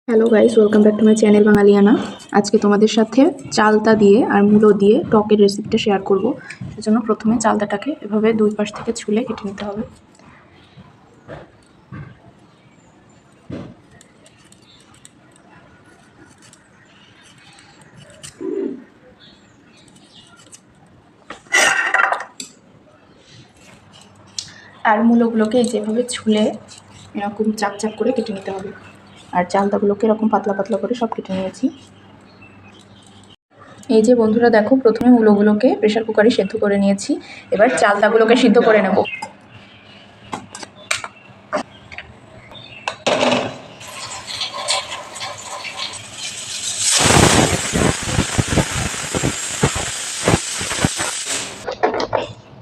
Hello guys, welcome back to my channel Bangaliana. আজকে তোমাদের সাথে চালতা দিয়ে আর মূলো দিয়ে টকের রেসিপিটা শেয়ার করব। সেজন্য প্রথমে চালতাটাকে এভাবে দুই পাশ থেকে ছুলে কেটে নিতে হবে। আর মূলোগুলোকে যেভাবে ছুলে এরকম চাক চাক করে কেটে নিতে হবে। আর চালতাগুলোকে এরকম পাতলা পাতলা করে সব কেটে নিয়েছি। এই যে বন্ধুরা দেখো, প্রথমে মূলোগুলোকে প্রেশার কুকারে সেদ্ধ করে নিয়েছি। এবার চালতাগুলোকে সিদ্ধ করে নেব।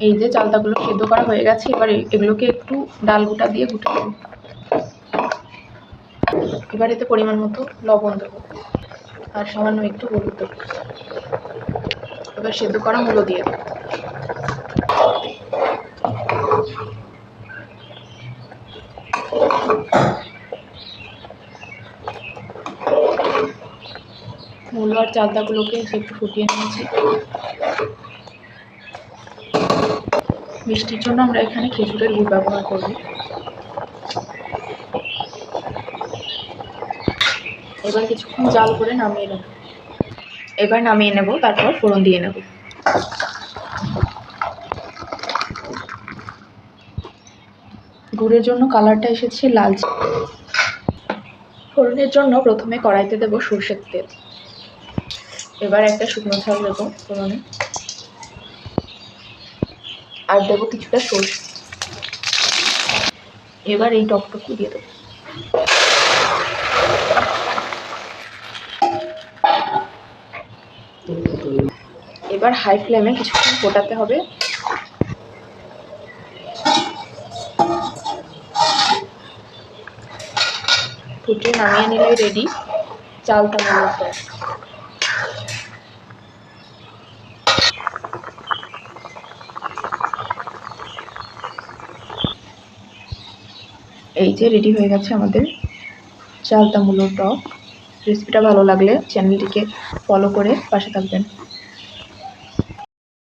এই যে চালতাগুলো সেদ্ধ করা হয়ে গেছে, এবার এগুলোকে একটু ডাল গুঁটা দিয়ে গুটে নেব। এবার এতে পরিমাণ মতো লবণ দেবো আর সামান্য একটু হলুদ দেবো। এবার সেদ্ধ করা মূলো দিয়ে দেবো। মূলো আর চালতাগুলোকে একটু ফুটিয়ে নিয়েছি। মিষ্টির জন্য আমরা এখানে খেজুরের গুড় ব্যবহার করব। এবার কিছুক্ষণ জাল করে নামিয়ে নেব। তারপর ফোড়ন দিয়ে নেব। গুড়ের জন্য কালারটা এসেছে লালচে। ফোড়নের জন্য প্রথমে কড়াইতে দেব সরষের তেল। এবার একটা শুকনো ঝাল দেব ফোড়নে, আর দেবো কিছুটা সরষে। এবার এই টকটুকু দিয়ে দেবো। এবার হাই ফ্লেমে কিছুক্ষণ ফোটাতে হবে। ফুটিয়ে নামিয়ে নিলেই রেডি চালতা মূলোর টক। এই যে রেডি হয়ে গেছে আমাদের চালতা মূলোর টক। রেসিপিটা ভালো লাগলে চ্যানেলটিকে ফলো করে পাশে থাকবেন।